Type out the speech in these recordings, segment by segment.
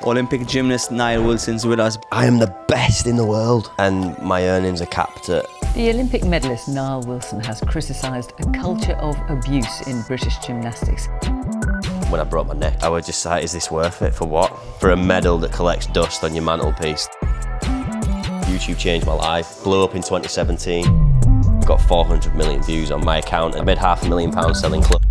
Olympic gymnast Nile Wilson's with us. I am the best in the world and my earnings are capped at... The Olympic medalist Nile Wilson has criticised a culture of abuse in British gymnastics. When I broke my neck, I was just like, is this worth it? For what? For a medal that collects dust on your mantelpiece. YouTube changed my life. Blew up in 2017. Got 400 million views on my account. I made £500,000 selling clothes.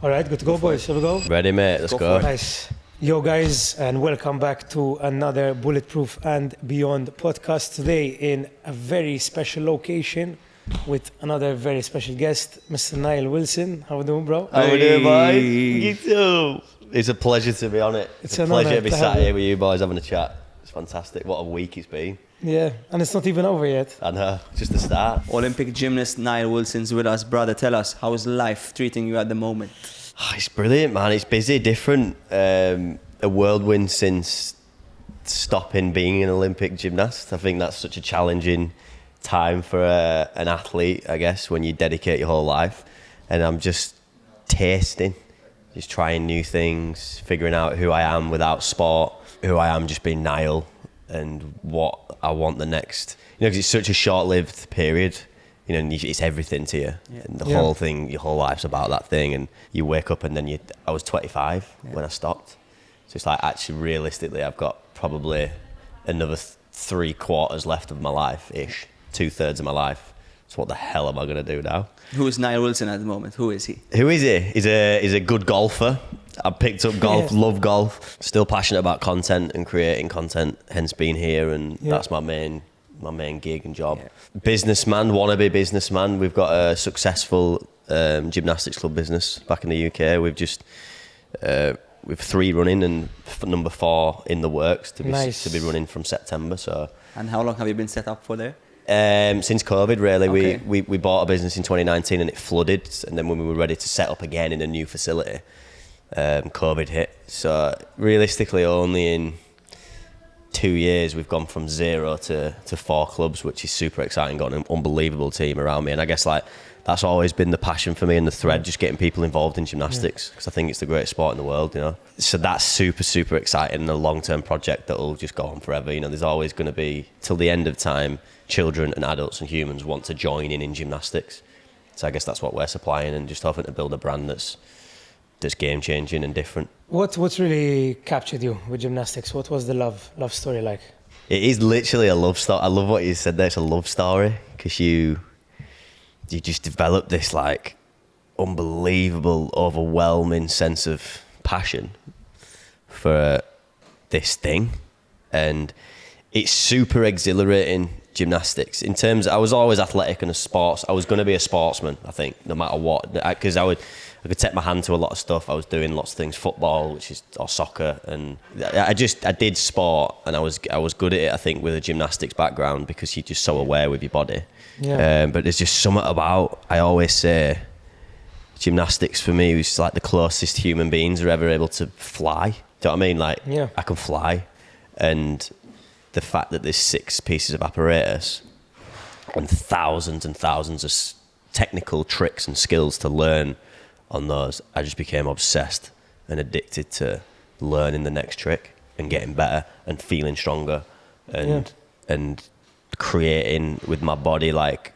All right, good to go, boys. Shall we go? Ready, mate? Let's go. Nice. Yo, guys, and welcome back to another Bulletproof and Beyond podcast. Today in a very special location with another very special guest, Mr. Nile Wilson. How are you doing, bro? How are you doing, boys? You too. It's a pleasure to be on it. It's a pleasure to be sat here with you boys having a chat. It's fantastic. What a week it's been. Yeah, and it's not even over yet. I know, just the start. Olympic gymnast Nile Wilson's with us. Brother, tell us, how is life treating you at the moment? Oh, it's brilliant, man. It's busy, different. A whirlwind since stopping being an Olympic gymnast. I think that's such a challenging time for an athlete, I guess, when you dedicate your whole life. And I'm just tasting, just trying new things, figuring out who I am without sport, who I am just being Nile, and what I want the next. You know, because it's such a short-lived period. You know, and it's everything to you. Yeah. And the whole thing, your whole life's about that thing. And you wake up and then I was 25 when I stopped. So it's like, actually, realistically, I've got probably another 3/4 left of my life-ish, 2/3 of my life. So what the hell am I going to do now? Who is Nile Wilson at the moment? Who is he? Who is he? He's a good golfer. I picked up golf, love golf. Still passionate about content and creating content, hence being here. And that's my main gig and job. Yeah. Businessman, wannabe businessman. We've got a successful gymnastics club business back in the UK. We've just we've 3 running and number 4 in the works to be running from September. So. And how long have you been set up for there? Since COVID, really. Okay. We bought a business in 2019 and it flooded. And then when we were ready to set up again in a new facility, COVID hit. So realistically, only in 2 years we've gone from 0 to 4 clubs, which is super exciting. Got an unbelievable team around me, and I guess like that's always been the passion for me and the thread, just getting people involved in gymnastics, because I think it's the greatest sport in the world, you know. So that's super exciting, and a long-term project that will just go on forever. You know, there's always going to be, till the end of time, children and adults and humans want to join in gymnastics. So I guess that's what we're supplying, and just hoping to build a brand that's game-changing and different. What's really captured you with gymnastics? What was the love story like? It is literally a love story. I love what you said there. It's a love story, because you just develop this like unbelievable, overwhelming sense of passion for this thing, and it's super exhilarating. Gymnastics, in terms, I was always athletic and I was going to be a sportsman, I think, no matter what, because I could take my hand to a lot of stuff. I was doing lots of things, football, or soccer, and I did sport, and I was good at it, I think, with a gymnastics background, because you're just so aware with your body. But there's just something about, I always say, gymnastics for me was like the closest human beings are ever able to fly. Do you know what I mean? Like, I can fly, and the fact that there's 6 pieces of apparatus and thousands of technical tricks and skills to learn on those, I just became obsessed and addicted to learning the next trick and getting better and feeling stronger and creating with my body. Like,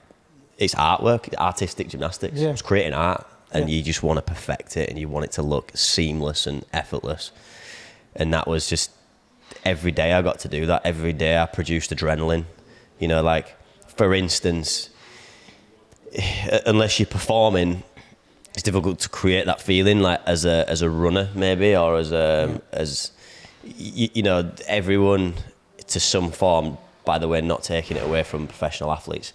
it's artwork, artistic gymnastics. It's creating art, and you just want to perfect it, and you want it to look seamless and effortless. And that was just, every day I got to do that. Every day I produced adrenaline. You know, like, for instance, unless you're performing, it's difficult to create that feeling, like as a runner maybe, or as you know, everyone to some form, by the way, not taking it away from professional athletes,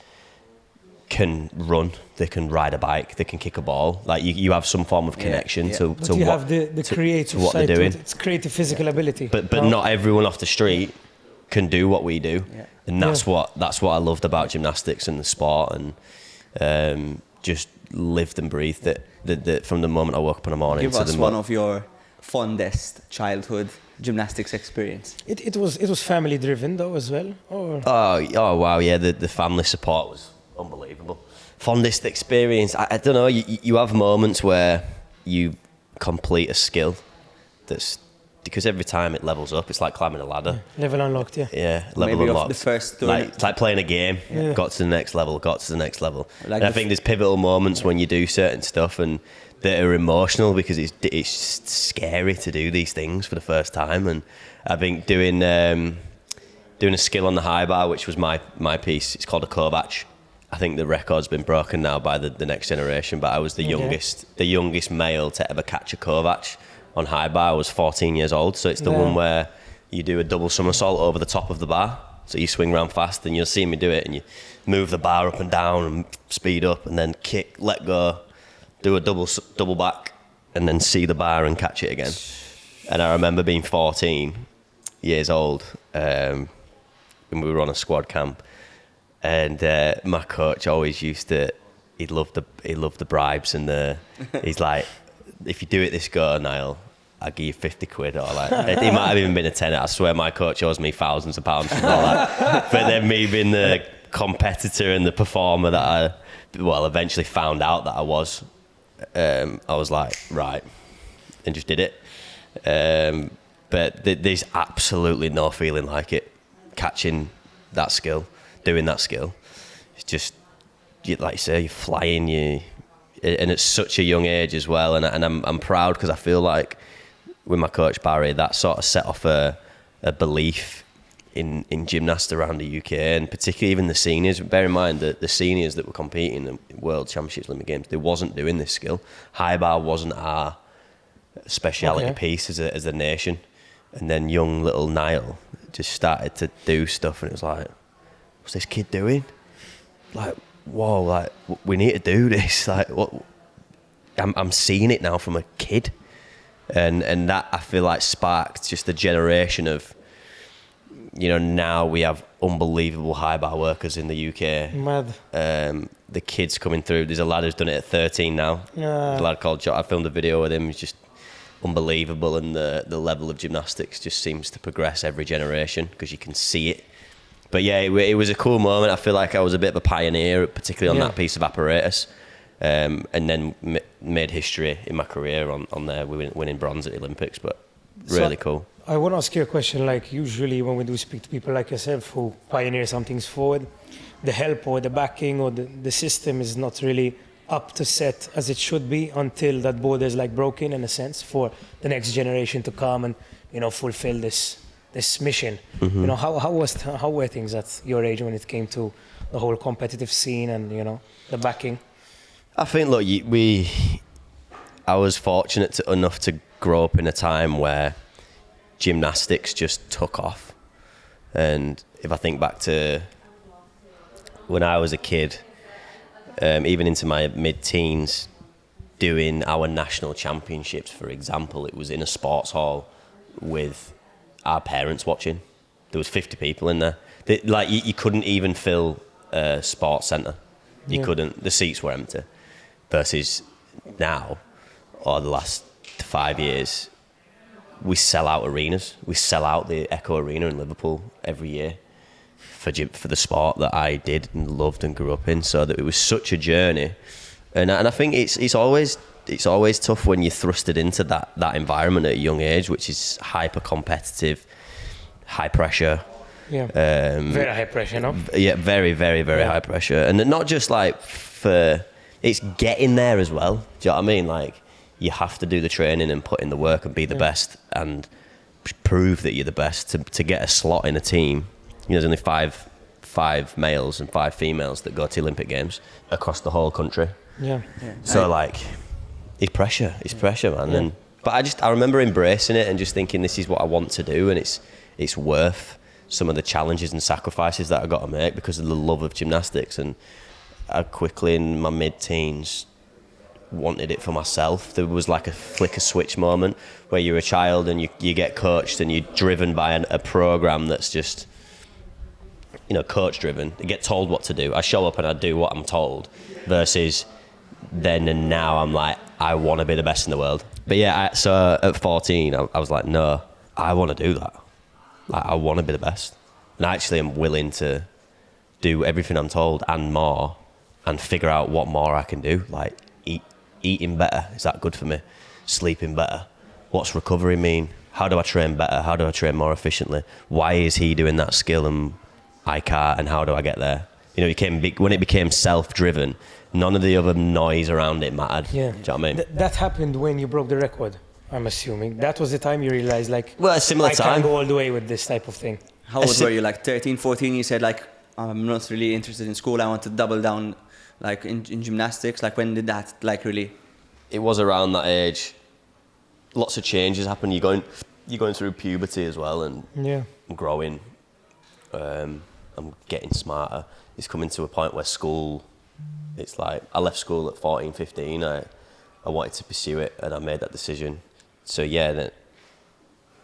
can run, they can ride a bike, they can kick a ball. Like, you have some form of connection to you have the creative what side they're doing. It's creative physical ability. But not everyone off the street can do what we do, and that's what I loved about gymnastics and the sport, and just lived and breathed it. That from the moment I woke up in the morning. Give us one of your fondest childhood gymnastics experience. It was family driven though as well. Or? Oh wow, yeah. The family support was unbelievable. Fondest experience, I don't know, you have moments where you complete a skill that's because every time it levels up, it's like climbing a ladder. Level unlocked, yeah. Yeah, level Maybe unlocked. off the first like it's like playing a game. Yeah. Got to the next level. Got to the next level. Like and I think there's pivotal moments when you do certain stuff and that are emotional because it's just scary to do these things for the first time. And I think doing a skill on the high bar, which was my piece. It's called a Kovac. I think the record's been broken now by the next generation, but I was the youngest male to ever catch a Kovac on high bar. I was 14 years old, so it's the one where you do a double somersault over the top of the bar. So you swing around fast, and you'll see me do it, and you move the bar up and down and speed up, and then kick, let go, do a double back, and then see the bar and catch it again. And I remember being 14 years old, when we were on a squad camp. And my coach always used to, he loved the bribes and he's like, if you do it this go, Nile, I'll give you 50 quid or like, it might have even been a tenner. I swear my coach owes me thousands of pounds for all that. But then me being the competitor and the performer that I, eventually found out that I was like, right, and just did it. But there's absolutely no feeling like it, catching that skill. Doing that skill, it's just like you say, you're flying, and at such a young age as well. And I'm proud because I feel like with my coach Barry, that sort of set off a belief in gymnasts around the UK, and particularly even the seniors. Bear in mind that the seniors that were competing in World Championships, Olympic Games, they wasn't doing this skill. High bar wasn't our speciality piece as a nation, and then young little Nile just started to do stuff, and it was like, what's this kid doing? Like, whoa, like, we need to do this. Like, what? I'm seeing it now from a kid. And that, I feel like, sparked just a generation of, now we have unbelievable high bar workers in the UK. Mad. The kids coming through. There's a lad who's done it at 13 now. Yeah. A lad called John. I filmed a video with him. He's just unbelievable. And the level of gymnastics just seems to progress every generation because you can see it. But yeah, it was a cool moment. I feel like I was a bit of a pioneer, particularly on that piece of apparatus, and then made history in my career on there, winning bronze at the Olympics. But really cool. I want to ask you a question. Like usually when we do speak to people like yourself who pioneer some things forward, the help or the backing or the system is not really up to set as it should be until that border is like broken in a sense for the next generation to come and fulfill this mission. Mm-hmm. How were things at your age when it came to the whole competitive scene and the backing? I think I was fortunate enough to grow up in a time where gymnastics just took off. And if I think back to when I was a kid, even into my mid-teens, doing our national championships, for example, it was in a sports hall with our parents watching. There was 50 people in there. You couldn't even fill a sports centre. You couldn't. The seats were empty. Versus now, or the last 5 years, we sell out arenas. We sell out the Echo Arena in Liverpool every year for the sport that I did and loved and grew up in. So that it was such a journey, and I think it's always tough when you're thrusted into that environment at a young age, which is hyper competitive, high pressure. Yeah. Very high pressure, no? Yeah, very, very, very high pressure, and not just like it's getting there as well. Do you know what I mean? Like, you have to do the training and put in the work and be the best and prove that you're the best to get a slot in a team. There's only five males and 5 females that go to Olympic Games across the whole country. Yeah. So it's pressure, man. Yeah. But I remember embracing it and just thinking this is what I want to do, and it's worth some of the challenges and sacrifices that I got to make because of the love of gymnastics. And I quickly in my mid-teens wanted it for myself. There was like a flicker switch moment where you're a child and you get coached and you're driven by a program that's just coach driven. You get told what to do. I show up and I do what I'm told, versus then and now I'm like, I want to be the best in the world. But yeah, so at 14 I was like, no, I want to do that. Like, I want to be the best, and I actually am willing to do everything I'm told and more, and figure out what more I can do. Like eating better, is that good for me? Sleeping better, what's recovery mean? how do I train better? How do I train more efficiently? Why is he doing that skill and I can't? And how do I get there? You know, when it became self-driven, none of the other noise around it mattered. Yeah. Do you know what I mean? That happened when you broke the record, I'm assuming. That was the time you realized, like, Well, a similar I time. can't go all the way with this type of thing. How old were you? Like 13, 14? You said like, I'm not really interested in school. I want to double down like in gymnastics. Like when did that like really? It was around that age. Lots of changes happen. You're going through puberty as well, and Yeah. I'm growing. I'm getting smarter. It's coming to a point where school, it's like, I left school at 14, 15. I wanted to pursue it, and I made that decision. So yeah, then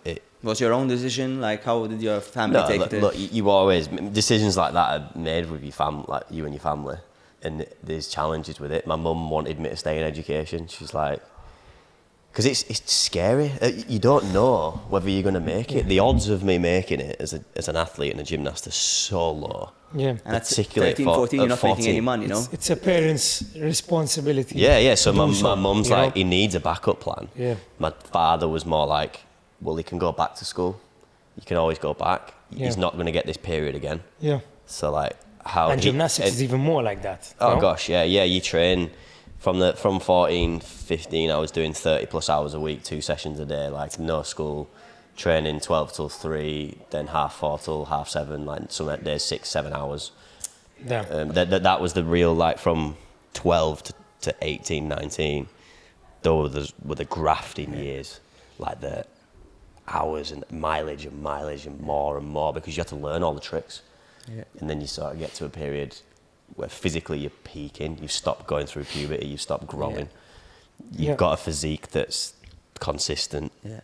it Was your own decision? Like how did your family take it? look, you always, decisions like that are made with your family, like you and your family, and there's challenges with it. My mum wanted me to stay in education. She's like, because it's scary. You don't know whether you're going to make it. The odds of me making it as an athlete and a gymnast are so low. Yeah. And at Particularly 13, at 14, you're not 14. making any money, you know? It's a parent's responsibility. Yeah. So to do my mum's you know? like, he needs a backup plan. Yeah. My father was more like, well, he can go back to school. You can always go back. Yeah. He's not going to get this period again. Yeah. So like, how? And gymnastics is even more like that. Oh no? gosh, yeah. You train from 14, 15. I was doing 30 plus hours a week, 2 sessions a day, like no school, training 12 till 3, then 4:30 till 7:30, like some days 6, 7 hours. Yeah. That was the real, like from 12 to 18, 19. Those were the grafting years, like the hours and mileage and more because you have to learn all the tricks. Yeah. And then you sort of get to a period where physically you're peaking, you've stopped going through puberty, you've stopped growing. You've Yeah. got a physique that's consistent, Yeah.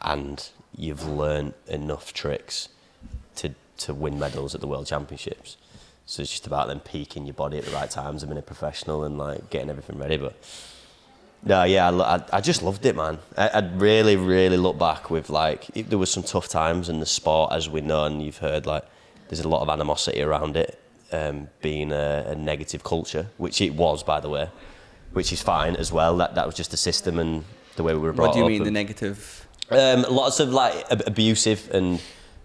and you've learned enough tricks to win medals at the World Championships. So it's just about then peaking your body at the right times and being a professional and like getting everything ready. But no, yeah, I just loved it, man. I'd really, really look back with like, there was some tough times in the sport, as we know, and you've heard, like, there's a lot of animosity around it, being a negative culture, which it was, by the way, which is fine as well. That was just the system and the way we were brought up. What do you mean the negative? Lots of like abusive and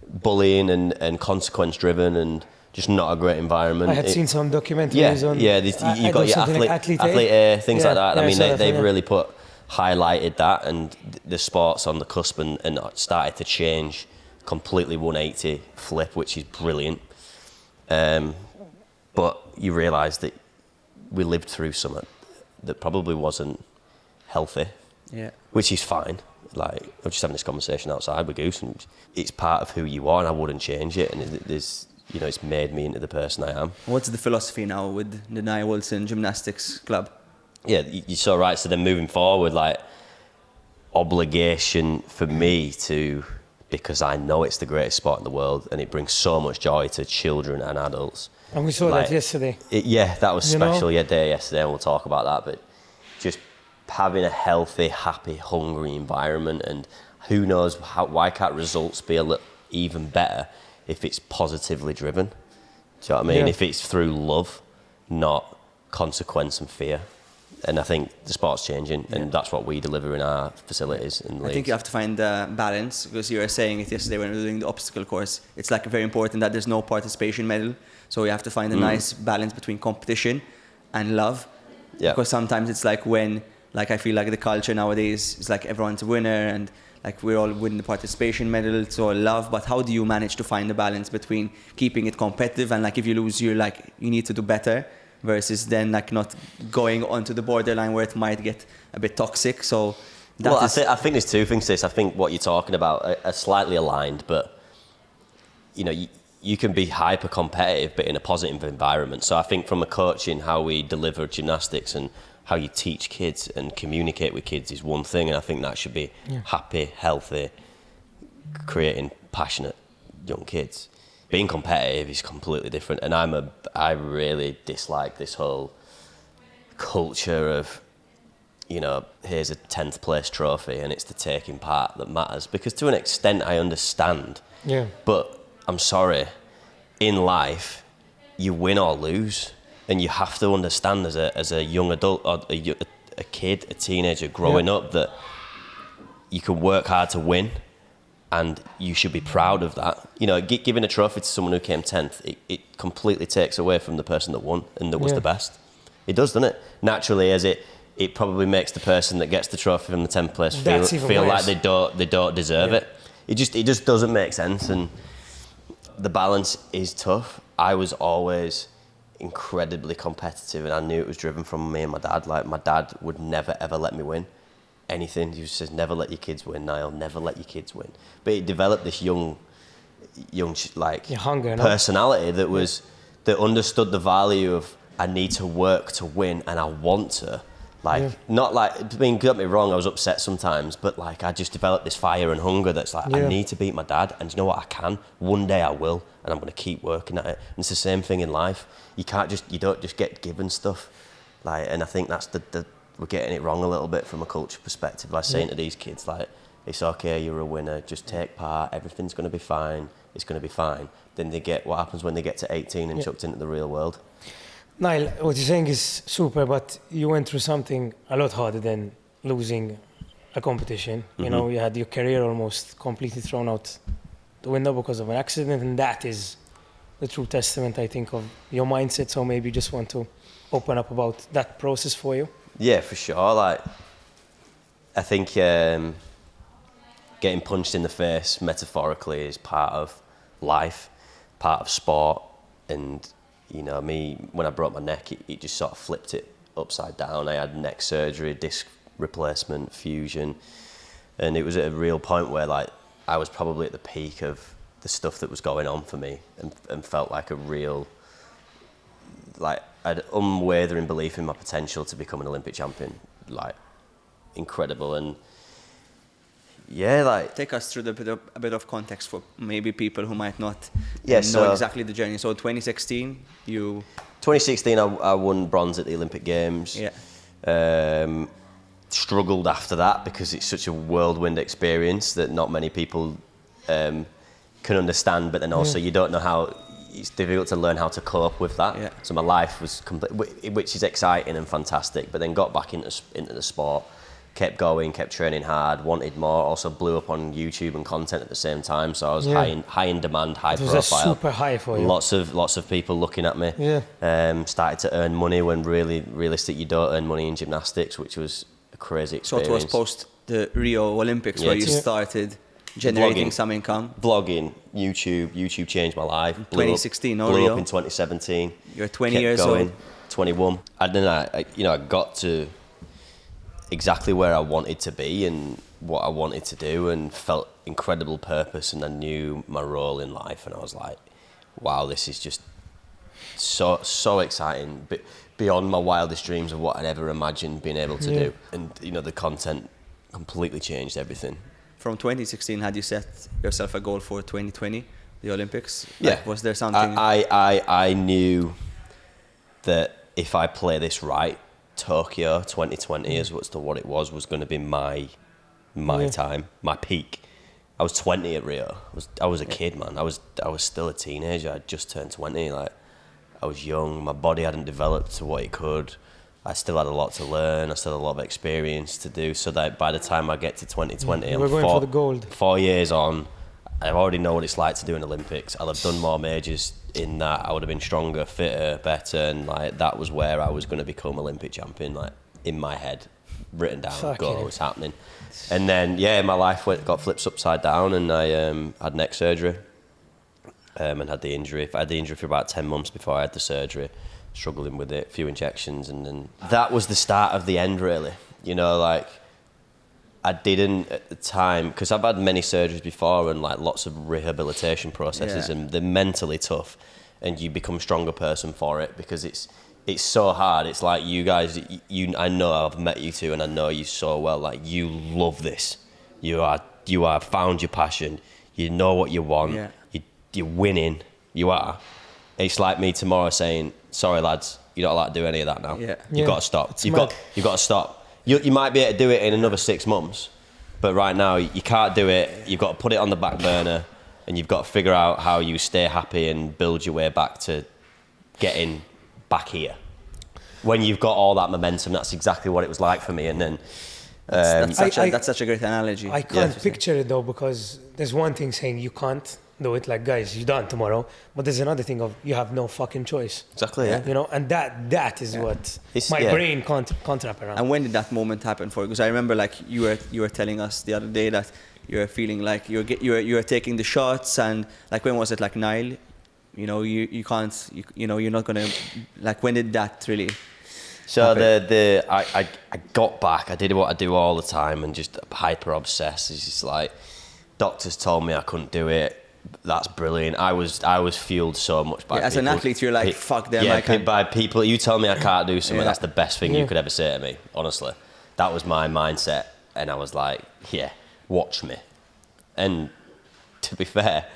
bullying and consequence driven and just not a great environment. I had seen some documentaries on. You've got your athlete A, things like that. I mean, they've really highlighted that, and the sport's on the cusp and started to change completely 180 flip, which is brilliant. But you realise that we lived through something that probably wasn't healthy, Yeah. which is fine. Like, I was just having this conversation outside with Goose, and it's part of who you are, and I wouldn't change it. And there's, it's made me into the person I am. What's the philosophy now with the Nile Wilson Gymnastics Club? Yeah, you're so right. So then moving forward, like, obligation for me to, because I know it's the greatest sport in the world and it brings so much joy to children and adults. And we saw Like, that yesterday. That was You know? special day yesterday, and we'll talk about that. But just having a healthy, happy, hungry environment, and who knows why can't results be even better if it's positively driven? Do you know what I mean? Yeah. If it's through love, not consequence and fear. And I think the sport's changing, and that's what we deliver in our facilities and leagues. I think you have to find the balance, because you were saying it yesterday when we were doing the obstacle course. It's like very important that there's no participation medal. So you have to find a nice balance between competition and love. Yeah. Because sometimes it's like when, like I feel like the culture nowadays is like everyone's a winner and like we're all winning the participation medal, it's all love. But how do you manage to find the balance between keeping it competitive and like if you lose, you're like, you need to do better, versus then like not going onto the borderline where it might get a bit toxic. So I think there's two things to this. I think what you're talking about are slightly aligned, but you can be hyper competitive but in a positive environment. So I think from a coaching, how we deliver gymnastics and how you teach kids and communicate with kids is one thing, and I think that should be happy, healthy, creating passionate young kids. Being competitive is completely different, and I really dislike this whole culture of, here's a 10th place trophy and it's the taking part that matters, because to an extent I understand. Yeah. But I'm sorry, in life, you win or lose, and you have to understand as a young adult or a kid, a teenager growing up, that you can work hard to win, and you should be proud of that. You know, giving a trophy to someone who came 10th, it completely takes away from the person that won and that was the best. It does, doesn't it? Naturally, as it probably makes the person that gets the trophy from the 10th place feel like they don't deserve it. It just doesn't make sense, and the balance is tough. I was always incredibly competitive, and I knew it was driven from me and my dad. Like, my dad would never ever let me win anything. He says, never let your kids win, Niall, never let your kids win. But it developed this young like hunger, personality that understood the value of, I need to work to win, and I want to. Not like, I mean, get me wrong, I was upset sometimes, but like, I just developed this fire and hunger that's like, I need to beat my dad, and you know what, I can. One day I will, and I'm going to keep working at it. And it's the same thing in life. You don't just get given stuff. Like, and I think that's we're getting it wrong a little bit from a culture perspective. Like, saying to these kids, like, it's okay, you're a winner, just take part, everything's going to be fine, it's going to be fine. Then what happens when they get to 18 and chucked into the real world? Niall, what you're saying is super, but you went through something a lot harder than losing a competition. You know, you had your career almost completely thrown out the window because of an accident, and that is the true testament, I think, of your mindset. So maybe you just want to open up about that process for you. Yeah, for sure. Like, I think getting punched in the face metaphorically is part of life, part of sport, and you know, when I broke my neck, it just sort of flipped it upside down. I had neck surgery, disc replacement, fusion, and it was at a real point where, like, I was probably at the peak of the stuff that was going on for me, and felt like a real, like, I had unwavering belief in my potential to become an Olympic champion, like, incredible. And yeah, like, take us through a bit of context for maybe people who might not know exactly the journey. So 2016, 2016, I won bronze at the Olympic Games. Yeah. Struggled after that because it's such a whirlwind experience that not many people can understand. But then also you don't know how. It's difficult to learn how to cope with that. Yeah. So my life was complete, which is exciting and fantastic. But then got back into the sport. Kept going, kept training hard, wanted more. Also blew up on YouTube and content at the same time, so I was high in demand, high profile. It was super high for you. Lots of people looking at me. Yeah. Started to earn money when realistic you don't earn money in gymnastics, which was a crazy experience. So it was post the Rio Olympics where you started generating some income. Vlogging, YouTube changed my life. 2016, blew up in 2017. You're 20 years old. 21. And then I got to exactly where I wanted to be and what I wanted to do, and felt incredible purpose, and I knew my role in life, and I was like, wow, this is just so exciting, but beyond my wildest dreams of what I'd ever imagined being able to do. And you know, the content completely changed everything. From 2016, had you set yourself a goal for 2020, the Olympics? Yeah. Like, was there something? I knew that if I play this right, Tokyo 2020 is what it was going to be my time, my peak. I was 20 at Rio. I was a kid, man. I was still a teenager. I just turned 20. Like, I was young. My body hadn't developed to what it could. I still had a lot to learn. I still had a lot of experience to do. So that by the time I get to 2020, we're going for the gold. 4 years on, I already know what it's like to do an Olympics. I'll have done more majors in that. I would have been stronger, fitter, better, and like that was where I was going to become Olympic champion. Like, in my head, written down, goal was happening. And then my life got flipped upside down, and I had neck surgery, and had the injury. I had the injury for about 10 months before I had the surgery, struggling with it, a few injections, and then that was the start of the end, really. You know, like, I didn't at the time, because I've had many surgeries before and like lots of rehabilitation processes, and they're mentally tough, and you become a stronger person for it because it's so hard. It's like you guys, I know I've met you two, and I know you so well. Like, you love this. You are found your passion. You know what you want. Yeah. You're winning. You are. It's like me tomorrow saying, "Sorry, lads, you're not allowed to do any of that now. Yeah. You've got to stop. You've got to stop." You might be able to do it in another 6 months, but right now you can't do it. You've got to put it on the back burner, and you've got to figure out how you stay happy and build your way back to getting back here. When you've got all that momentum, that's exactly what it was like for me. And then That's such a great analogy. I can't picture it though, because there's one thing saying you can't do it, like, guys, you're done tomorrow, but there's another thing of you have no fucking choice. Exactly, yeah. You know, and that is what my brain can't wrap around. And when did that moment happen for you? Because I remember, like, you were telling us the other day that you were feeling like you were taking the shots, and like, when was it, like, Nile? You know, you can't, you know, you're not gonna, like, when did that really? So I got back. I did what I do all the time, and just hyper obsessed. It's just like, doctors told me I couldn't do it. That's brilliant. I was fueled so much by people. As an athlete, you're like, fuck them. Yeah, by people. You tell me I can't do something, that's the best thing you Yeah. could ever say to me. Honestly, that was my mindset, and I was like, yeah, watch me. And to be fair,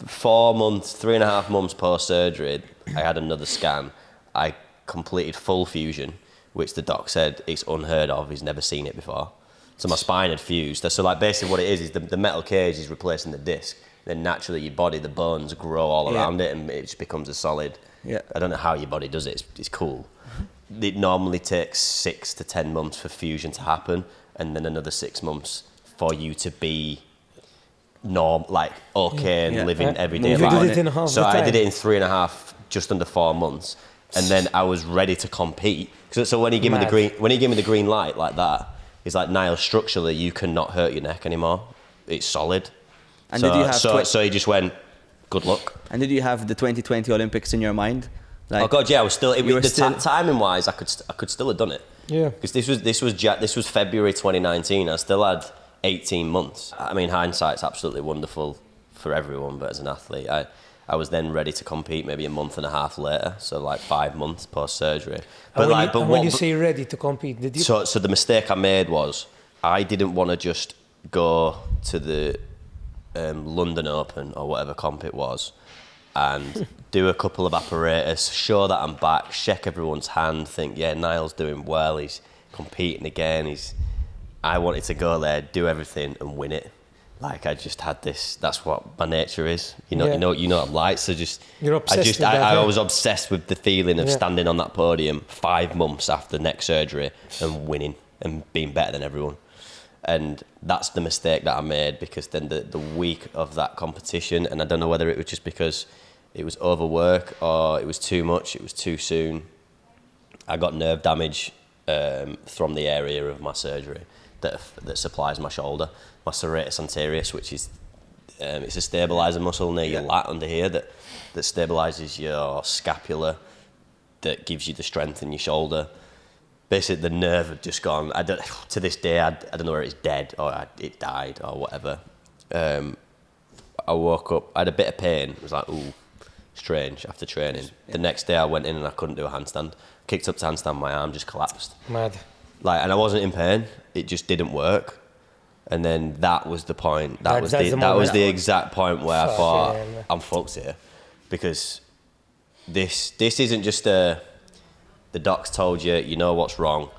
3.5 months post surgery, I had another scan. I completed full fusion, which the doc said it's unheard of. He's never seen it before. So my spine had fused. So like, basically what it is the metal cage is replacing the disc. Then naturally your body, the bones grow all around it, and it just becomes a solid. Yeah. I don't know how your body does it. It's cool. It normally takes 6 to 10 months for fusion to happen, and then another 6 months for you to be okay and living every day. You did it in half so the time. I did it in 3.5, just under 4 months, and then I was ready to compete. So when he gave me the green light like that, he's like, Niall, structurally you cannot hurt your neck anymore. It's solid. And so, did you have so he just went, good luck. And did you have the 2020 Olympics in your mind? Like, Oh God, yeah, I was still. You were still- Timing wise, I could still have done it. Yeah. Because this was February 2019. I still had 18 months. I mean, hindsight's absolutely wonderful for everyone, but as an athlete, I was then ready to compete maybe a month and a half later, so like 5 months post surgery. When you say ready to compete, did you? So the mistake I made was I didn't want to just go to the London Open or whatever comp it was and do a couple of apparatus, show that I'm back, shake everyone's hand, think, yeah, Niall's doing well, he's competing again. I wanted to go there, do everything and win it. Like, I just had this, that's what my nature is. You know what I'm like. So You're obsessed with that, I was obsessed with the feeling of standing on that podium 5 months after neck surgery and winning and being better than everyone. And that's the mistake that I made, because then the week of that competition, and I don't know whether it was just because it was overwork or it was too much, it was too soon, I got nerve damage from the area of my surgery that supplies my shoulder, my serratus anterior, which is it's a stabilizer muscle near your lat under here that stabilizes your scapula, that gives you the strength in your shoulder. Basically, the nerve had just gone. To this day, I don't know whether it's dead or it died or whatever. I woke up, I had a bit of pain. It was like, ooh, strange after training. The next day I went in and I couldn't do a handstand. Kicked up to handstand, my arm just collapsed. Mad. And I wasn't in pain. It just didn't work. And then that was the point. That was the exact point where I thought, I'm fucked here, because this isn't just the doc's told you, you know what's wrong,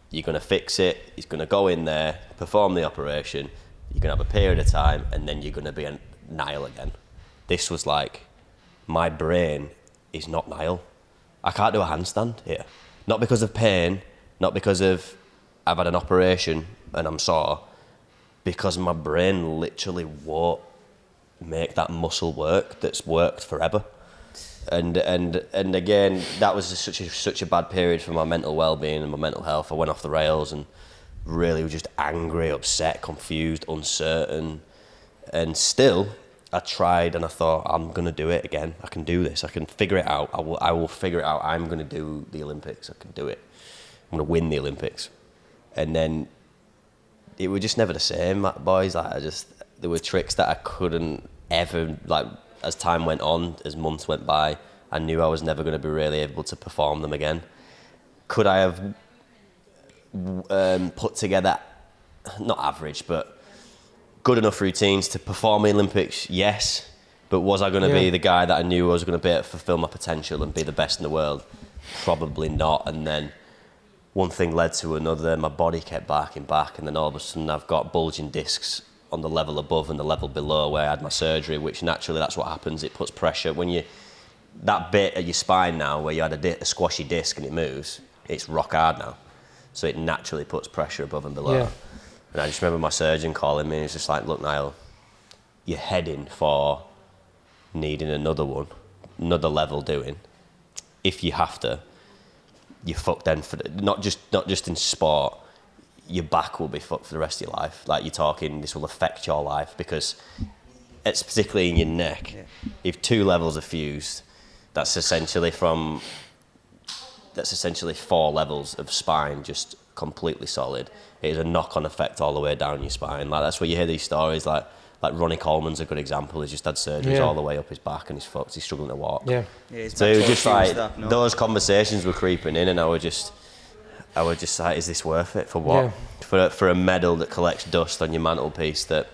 you're going to fix it, he's going to go in there, perform the operation, you're going to have a period of time, and then you're going to be a Niall again. This was like, my brain is not Niall. I can't do a handstand here. Not because of pain, not because of I've had an operation and I'm sore, because my brain literally won't make that muscle work that's worked forever. And again, that was such a bad period for my mental well-being and my mental health. I went off the rails and really was just angry, upset, confused, uncertain. And still, I tried and I thought, I'm going to do it again. I can do this. I can figure it out. I will figure it out. I'm going to do the Olympics. I can do it. I'm going to win the Olympics. And then it was just never the same, boys. There were tricks that I couldn't ever, as time went on, as months went by, I knew I was never going to be really able to perform them again. Could I have put together, not average, but good enough routines to perform the Olympics? Yes. But was I going to be the guy that I knew I was going to be able to fulfill my potential and be the best in the world? Probably not. And then one thing led to another, my body kept barking back, and then all of a sudden I've got bulging discs on the level above and the level below where I had my surgery, which naturally that's what happens. It puts pressure when that bit of your spine now where you had a squashy disc and it moves, it's rock hard now. so it naturally puts pressure above and below. Yeah. And I just remember my surgeon calling me and he's just like, look, Niall, you're heading for needing another level doing. If you have to, you're fucked then for not just in sport, your back will be fucked for the rest of your life. Like, you're talking, this will affect your life because it's particularly in your neck. Yeah. If 2 levels are fused, that's essentially 4 levels of spine just completely solid. It is a knock-on effect all the way down your spine. Like, that's where you hear these stories. Like Ronnie Coleman's a good example. He's just had surgeries all the way up his back and he's fucked. He's struggling to walk. Yeah. So it was just like those conversations were creeping in, and I was just like, is this worth it for what? Yeah. For a medal that collects dust on your mantelpiece that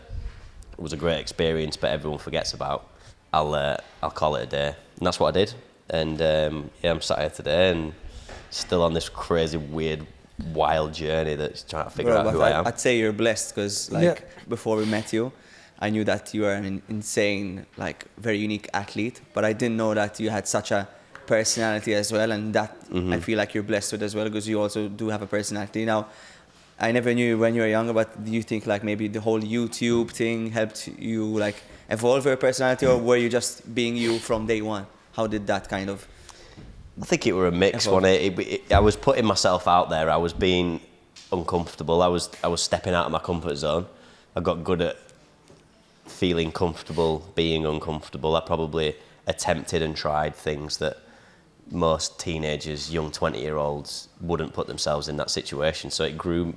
was a great experience, but everyone forgets about. I'll call it a day, and that's what I did. And I'm sat here today and still on this crazy, weird, wild journey that's trying to figure out who I am. I'd say you're blessed because, before we met you, I knew that you are an insane, very unique athlete, but I didn't know that you had such a personality as well, and that I feel like you're blessed with as well, because you also do have a personality. Now, I never knew when you were younger, but do you think maybe the whole YouTube thing helped you evolve your personality, or were you just being you from day one? How did that kind of... I think it were a mix. I was putting myself out there. I was being uncomfortable. I was stepping out of my comfort zone. I got good at feeling comfortable, being uncomfortable. I probably attempted and tried things that most teenagers, young 20-year-olds, wouldn't put themselves in that situation. So it grew.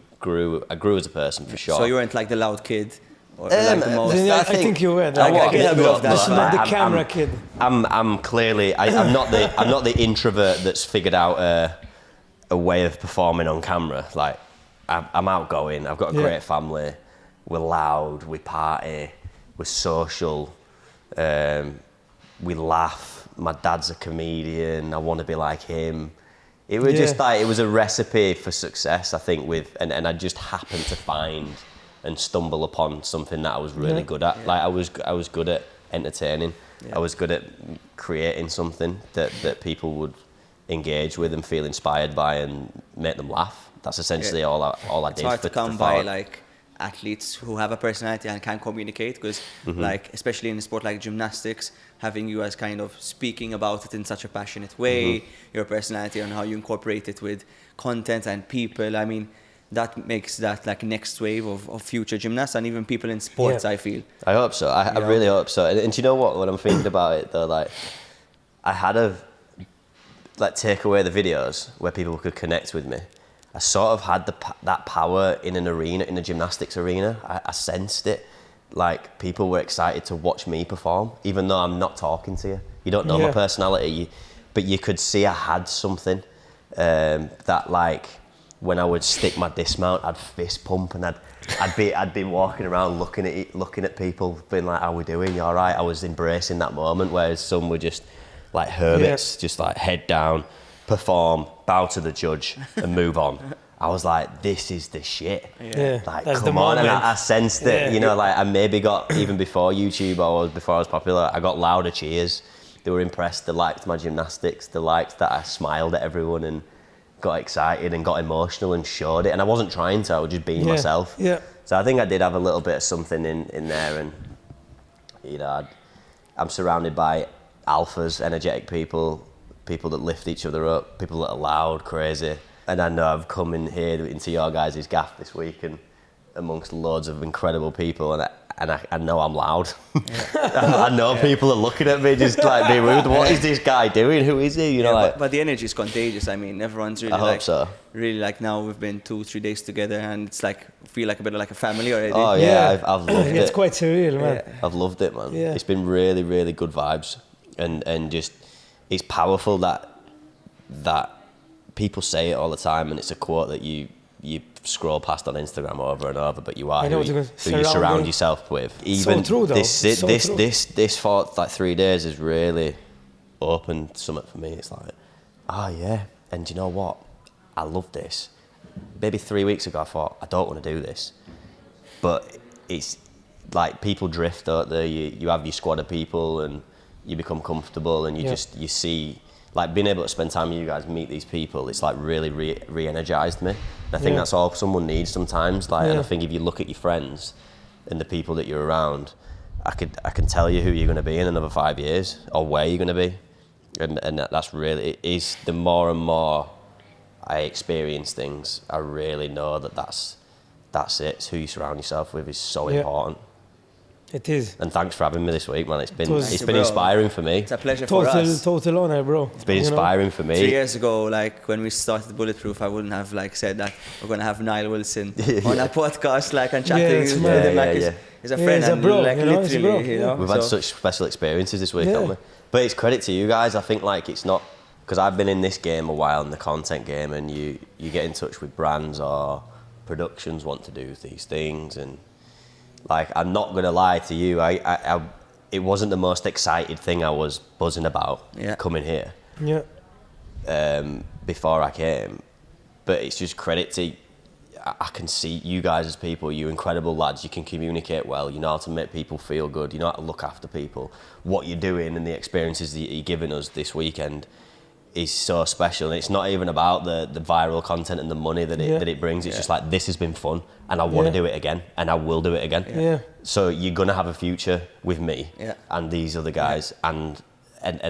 I grew as a person for sure. So you weren't the loud kid, or the most. I think you were. The camera kid. I'm clearly. I'm not the introvert that's figured out a way of performing on camera. I'm outgoing. I've got a great family. We're loud. We party. We're social. We laugh. My dad's a comedian. I want to be like him. It was just it was a recipe for success, I think, and I just happened to find and stumble upon something that I was really good at. I was good at entertaining. I was good at creating something that people would engage with and feel inspired by and make them laugh. That's essentially all I did. It's hard to come by athletes who have a personality and can communicate, because especially in a sport like gymnastics, having you as kind of speaking about it in such a passionate way, your personality and how you incorporate it with content and people, I mean, that makes that next wave of future gymnasts and even people in sports. I feel. I hope so. I really hope so. And do you know what? When I'm thinking about it though, I had take away the videos where people could connect with me. I sort of had that power in an arena, in a gymnastics arena. I sensed it. People were excited to watch me perform, even though I'm not talking to you. You don't know my personality, but you could see I had something that when I would stick my dismount, I'd fist pump, and I'd be walking around looking at people, being like, "How we doing? You all right?" I was embracing that moment, whereas some were just like hermits, just head down, perform, bow to the judge, and move on. I was like, this is the shit. Come on. And I sensed it, I maybe got, even before YouTube or before I was popular, I got louder cheers. They were impressed. They liked my gymnastics. They liked that I smiled at everyone and got excited and got emotional and showed it. And I wasn't trying to, I was just being myself. Yeah. So I think I did have a little bit of something in there. And, I'm surrounded by alphas, energetic people that lift each other up, people that are loud, crazy. And I know I've come in here into your guys' gaff this week and amongst loads of incredible people, and I know I'm loud. I know people are looking at me just being rude. What is this guy doing? Who is he? But the energy is contagious. I mean, everyone's really I hope so. Really now we've been 2-3 days together, and it's feel like a bit of a family already. Oh yeah, I've loved it. It's quite surreal, man. I've loved it, man. Yeah. It's been really, really good vibes, and just it's powerful that people say it all the time, and it's a quote that you scroll past on Instagram over and over, but you are who you surround yourself with. Even so true, though. This for 3 days has really opened something for me. It's and you know what? I love this. Maybe 3 weeks ago I thought, I don't want to do this. But it's people drift, don't they? You have your squad of people and you become comfortable and you see like being able to spend time with you guys, meet these people, it's like really re-energized me. And I think that's all someone needs sometimes. Like, and I think if you look at your friends and the people that you're around, I can tell you who you're going to be in another 5 years or where you're going to be. And that's really, it is, the more and more I experience things, I really know that's it. It's who you surround yourself with is so important. It is. And thanks for having me this week, man. It's been bro. inspiring for me. It's a pleasure for us. Total honor, bro. It's been inspiring for me. 3 years ago, like when we started Bulletproof, I wouldn't have like said that we're gonna have Nile Wilson on a podcast, like, and chatting with him, like he's a friend, he's a and bro, like literally, you know. We've had such special experiences this week, haven't we? But it's credit to you guys. I think like it's not, because I've been in this game a while, in the content game, and you get in touch with brands or productions want to do these things, and like, I'm not gonna lie to you, I it wasn't the most excited thing I was buzzing about coming here. Before I came, but it's just credit to, I can see you guys as people. You're incredible lads. You can communicate well. You know how to make people feel good. You know how to look after people. What you're doing and the experiences that you're giving us this weekend is so special. And it's not even about the viral content and the money that it brings. It's just like, this has been fun, and I want to do it again, and I will do it again. So you're gonna have a future with me and these other guys, and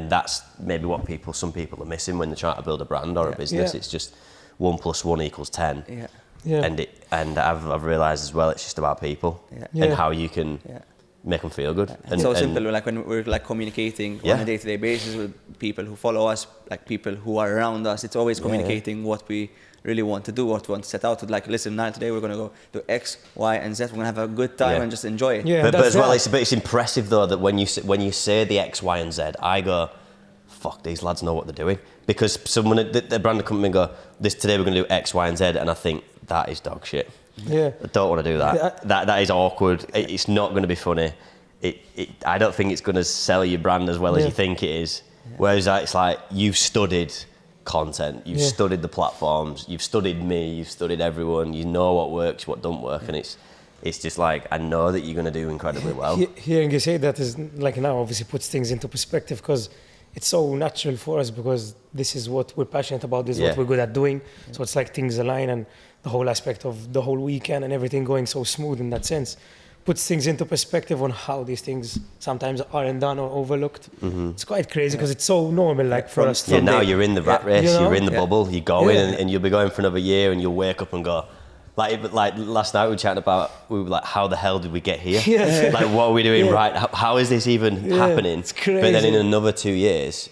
that's maybe what some people are missing when they're trying to build a brand or a business. It's just 1 + 1 = 10. And I've realised as well, it's just about people and how you can make them feel good. It's so simple. Like when we're like communicating on a day-to-day basis with people who follow us, like people who are around us, it's always communicating what we really want to do, what we want to set out to. Like, listen, now today we're going to go do X, Y, and Z. We're going to have a good time and just enjoy it. But as well, it's impressive though that when you say the X, Y, and Z, I go, fuck, these lads know what they're doing. Because someone at the brand come and go, today we're going to do X, Y, and Z, and I think that is dog shit. I don't want to do that. That is awkward. It's not going to be funny. I don't think it's going to sell your brand as well as you think it is. Whereas it's like, you've studied content, you've studied the platforms, you've studied me, you've studied everyone, you know what works, what don't work, and it's just like, I know that you're going to do incredibly well. Hearing you say that is like, now obviously puts things into perspective, because it's so natural for us, because this is what we're passionate about, this is what we're good at doing. So it's like things align, and the whole aspect of the whole weekend and everything going so smooth in that sense puts things into perspective on how these things sometimes aren't done or overlooked. It's quite crazy, because it's so normal, like, for us to... now you're in the rat race, you know? you're in the bubble, you go in and you'll be going for another year, and you'll wake up and go, like last night we were chatting about, we were like, how the hell did we get here? Like, what are we doing right? How is this even happening? It's crazy. But then in another 2 years,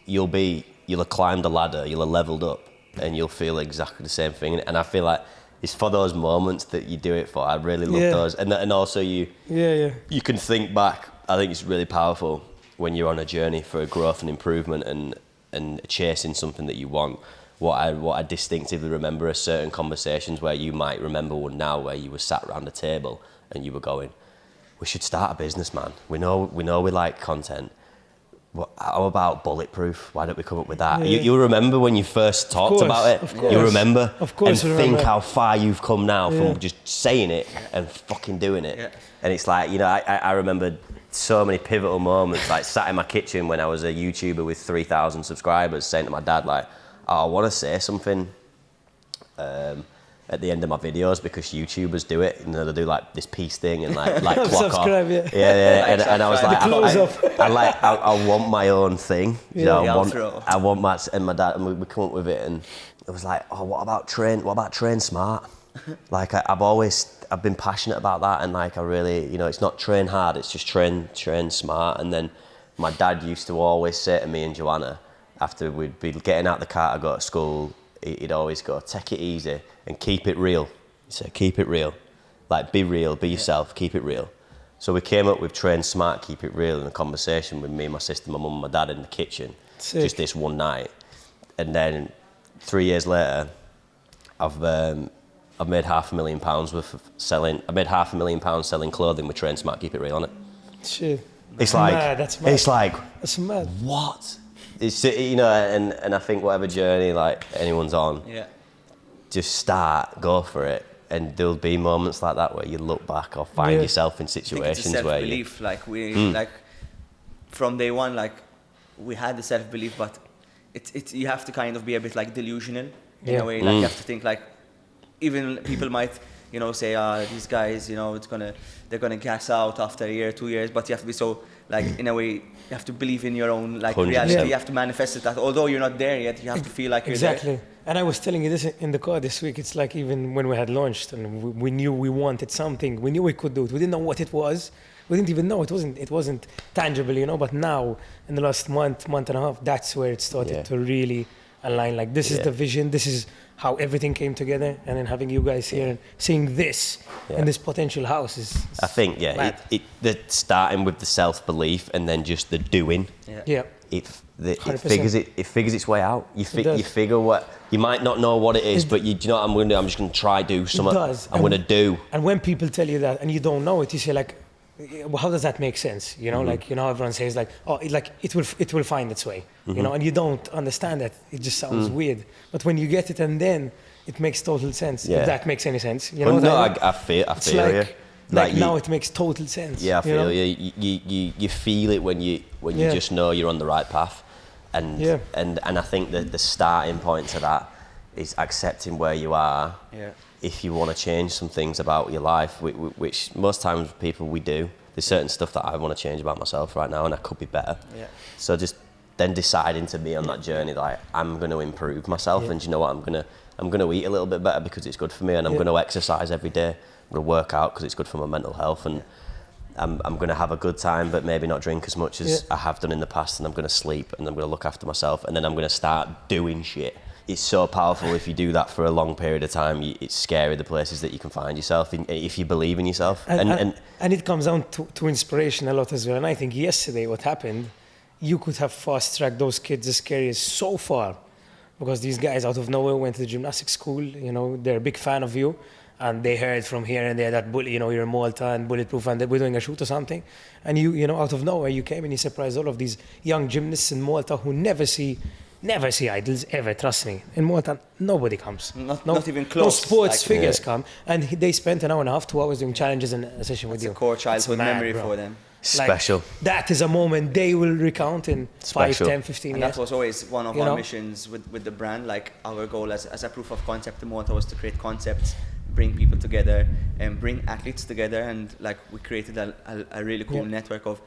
you'll have climbed the ladder, you'll have leveled up, and you'll feel exactly the same thing. And I feel like it's for those moments that you do it for. I really love those. And also you can think back. I think it's really powerful when you're on a journey for growth and improvement and chasing something that you want. What I distinctively remember are certain conversations where you might remember one now, where you were sat around a table and you were going, we should start a business, man. We know we like content. How about Bulletproof? Why don't we come up with that? You remember when you first talked about it? You remember? Of course. And think how far you've come now from just saying it and fucking doing it. And it's like, you know, I remember so many pivotal moments, like sat in my kitchen when I was a YouTuber with 3,000 subscribers, saying to my dad, like, oh, I want to say something at the end of my videos, because YouTubers do it, you know, they do like this peace thing and like clock off. And I was like, I want my own thing. You know, I want my, and my dad, and we come up with it, and it was like, oh, what about train smart? Like I've been passionate about that, and like I really, you know, it's not train hard, it's just train smart. And then my dad used to always say to me and Joanna, after we'd be getting out the car to go to school, he'd always go, take it easy and keep it real. He said, keep it real. Like, be real, be yourself, keep it real. So we came up with train smart, keep it real, in a conversation with me, my sister, my mum and my dad in the kitchen. Sick. Just this one night. And then 3 years later, I've made £500,000 worth of selling. I made £500,000 selling clothing with train smart, keep it real on it. Shit. It's like, mad. That's mad. It's like, that's mad. What? It's, you know, and I think whatever journey like anyone's on, just start, go for it, and there'll be moments like that where you look back or find yourself in situations where you... Like we like from day one, like we had the self-belief, but you have to kind of be a bit like delusional in a way. Like you have to think like, even people might, you know, say, these guys, you know, they're gonna gas out after a year, 2 years, but you have to be so, like, in a way, you have to believe in your own, like, 100%. reality. You have to manifest it, that although you're not there yet, you have to feel like you're there. And I was telling you this in the car this week. It's like, even when we had launched and we knew we wanted something, we knew we could do it. We didn't know what it was. We didn't even know it wasn't tangible, you know. But now, in the last month and a half, that's where it started to really align. Like, this is the vision. This is how everything came together. And then having you guys here and seeing this and this potential house is I think the starting with the self-belief and then just the doing. It figures its way out. You figure what you might not know what it is, but do you know what I'm going to do? I'm just going to try do something. I'm going to do. And when people tell you that and you don't know it, you say like, well, how does that make sense? You know, like, you know, everyone says like, oh, it will find its way. You know, and you don't understand that. It just sounds weird. But when you get it, and then it makes total sense. If that makes any sense. You know, I feel you. Like now it makes total sense. Yeah, I feel you. You feel it when you just know you're on the right path, and I think that the starting point to that is accepting where you are. Yeah. If you want to change some things about your life, which most times we do. There's certain stuff that I want to change about myself right now, and I could be better. Yeah. So just then deciding to be on that journey, like I'm going to improve myself, and you know what, I'm gonna eat a little bit better because it's good for me, and I'm going to exercise every day. I'm going to work out because it's good for my mental health, and I'm going to have a good time, but maybe not drink as much as I have done in the past, and I'm going to sleep, and I'm going to look after myself, and then I'm going to start doing shit. It's so powerful if you do that for a long period of time. It's scary the places that you can find yourself if you believe in yourself. And it comes down to inspiration a lot as well. And I think yesterday what happened, you could have fast-tracked those kids' careers so far, because these guys out of nowhere went to the gymnastics school. You know, they're a big fan of you, and they heard from here and there that you're in Malta and Bulletproof, and we're doing a shoot or something. And you know, out of nowhere, you came and you surprised all of these young gymnasts in Malta who never see idols ever, trust me. In Malta, nobody comes. Not even close. No sports figures come. And they spent an hour and a half, 2 hours doing challenges and a session with you. It's a core childhood memory for them. Special. Like, that is a moment they will recount in 5, 10, 15 years. And that was always one of our missions with the brand. Like, our goal as a proof of concept in Malta was to create concepts, bring people together, and bring athletes together. And like, we created a really cool network of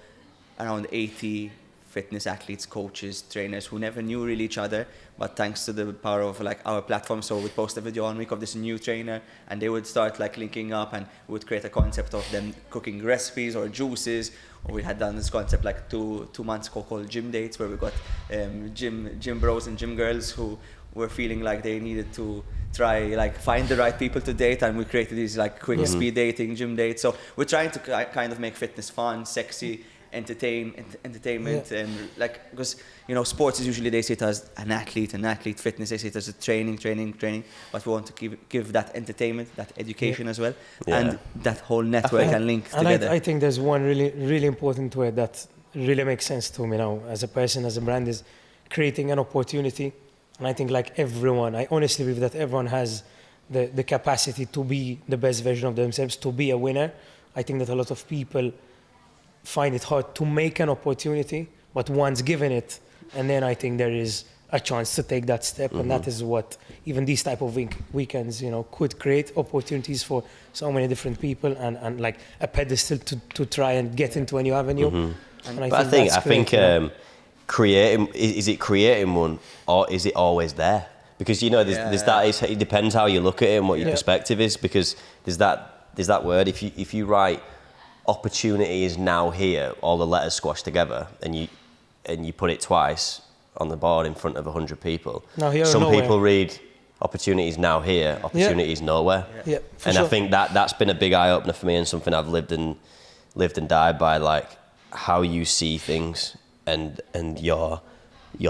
around 80 fitness athletes, coaches, trainers who never knew really each other, but thanks to the power of like our platform. So we'd post a video on week of this new trainer, and they would start like linking up, and we would create a concept of them cooking recipes or juices. Or we had done this concept like two months ago called Gym Dates, where we got gym bros and gym girls who were feeling like they needed to try like find the right people to date, and we created these like quick speed dating gym dates. So we're trying to kind of make fitness fun, sexy, entertainment, and like, because you know, sports is usually, they see it as an athlete, fitness they see it as a training, but we want to give that entertainment, that education as well, and that whole network and link together. I think there's one really important word that really makes sense to me now as a person, as a brand, is creating an opportunity. And I think like everyone, I honestly believe that everyone has the capacity to be the best version of themselves, to be a winner. I think that a lot of people find it hard to make an opportunity, but once given it, and then I think there is a chance to take that step, and that is what even these type of weekends, you know, could create opportunities for so many different people, and like a pedestal to try and get into a new avenue. And I think creating, is it creating one, or is it always there? Because you know, there's that. It depends how you look at it and what your perspective is. Because there's that word. If you write, opportunity is now here, all the letters squashed together, and you put it twice on the board in front of 100 people. Some people read opportunity is now here, opportunity is nowhere. And I think that's been a big eye opener for me, and something I've lived and died by, like how you see things and your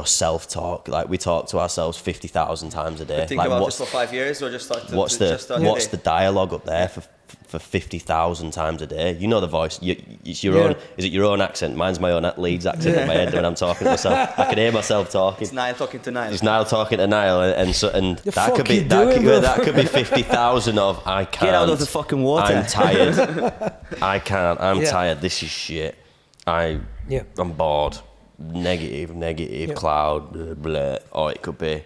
self-talk. Like, we talk to ourselves 50,000 times a day. Think like, about this for 5 years, or just start to what's the dialogue up there for 50,000 times a day? You know the voice. It's your own. Is it your own accent? Mine's my own Leeds accent in my head when I'm talking to myself. I can hear myself talking. It's Nile talking to Nile. It's Nile talking to Nile, and that could be 50,000 of I can't. Get out of the fucking water. I'm tired. I can't. I'm tired. This is shit. I'm bored. negative cloud, blah, blah. Or it could be,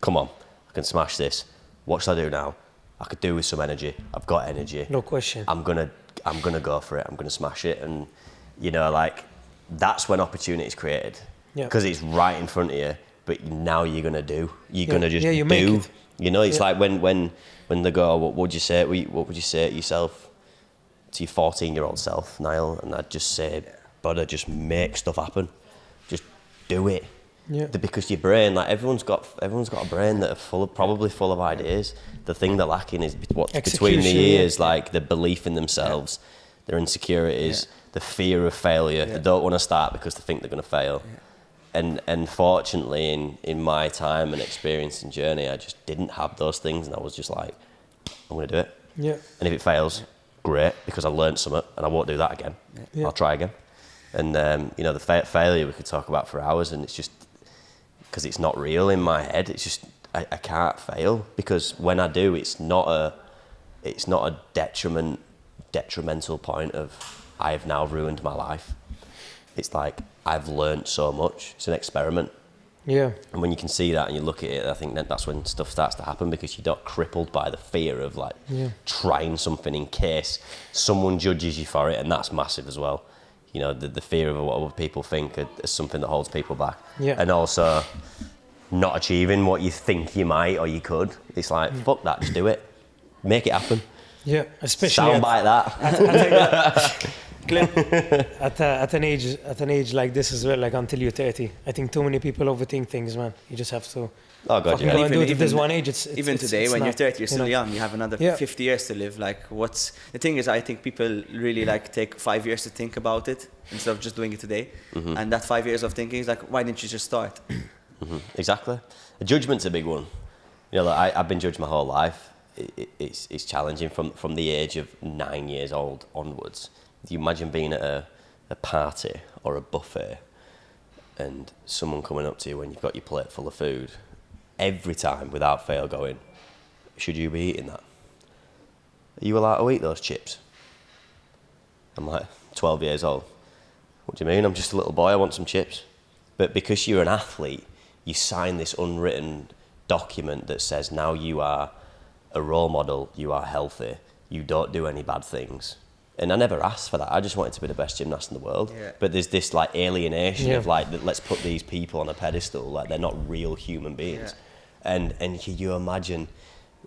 come on, I can smash this. What should I do now? I could do with some energy. I've got energy. No question. I'm gonna go for it. I'm gonna smash it. And like that's when opportunity is created. Yeah. Because it's right in front of you. But now you're gonna do. You're gonna just you do. make it. It's like when they go, what would you say? What would you say to yourself, to your 14-year-old self, Niall? And I'd just say, brother, just make stuff happen. Just do it. Yeah. Because your brain, like everyone's got a brain that are probably full of ideas. The thing they're lacking is what's between the ears, like the belief in themselves, their insecurities, the fear of failure. They don't want to start because they think they're going to fail. And fortunately, in my time and experience and journey, I just didn't have those things, and I was just like, I'm going to do it. Yeah. And if it fails, great, because I learned something, and I won't do that again. Yeah. I'll try again. And the failure we could talk about for hours, and it's just because it's not real in my head. It's just I can't fail, because when I do, it's not a detrimental point of I've now ruined my life. It's like I've learned so much. It's an experiment. Yeah. And when you can see that and you look at it, I think that's when stuff starts to happen, because you're not crippled by the fear of like trying something in case someone judges you for it, and that's massive as well. The fear of what other people think is something that holds people back. Yeah. And also not achieving what you think you might or you could. It's like, fuck that, just do it. Make it happen. Yeah, especially soundbite that. At an age like this as well, like until you're 30, I think too many people overthink things, man. You just have to. Oh God, yeah. Go and do it. If there's one age, it's even today when you're 30, you're still young. You have another 50 years to live. Like, the thing is, I think people really like take 5 years to think about it instead of just doing it today. Mm-hmm. And that 5 years of thinking is like, why didn't you just start? Mm-hmm. Exactly. Judgment's a big one. I've been judged my whole life. It's challenging from the age of 9 years old onwards. You imagine being at a party or a buffet and someone coming up to you when you've got your plate full of food, every time without fail going, should you be eating that? Are you allowed to eat those chips? I'm like, 12 years old. What do you mean? I'm just a little boy, I want some chips. But because you're an athlete, you sign this unwritten document that says now you are a role model, you are healthy, you don't do any bad things. And I never asked for that. I just wanted to be the best gymnast in the world. Yeah. But there's this like alienation of like, let's put these people on a pedestal, like they're not real human beings. Yeah. And can you imagine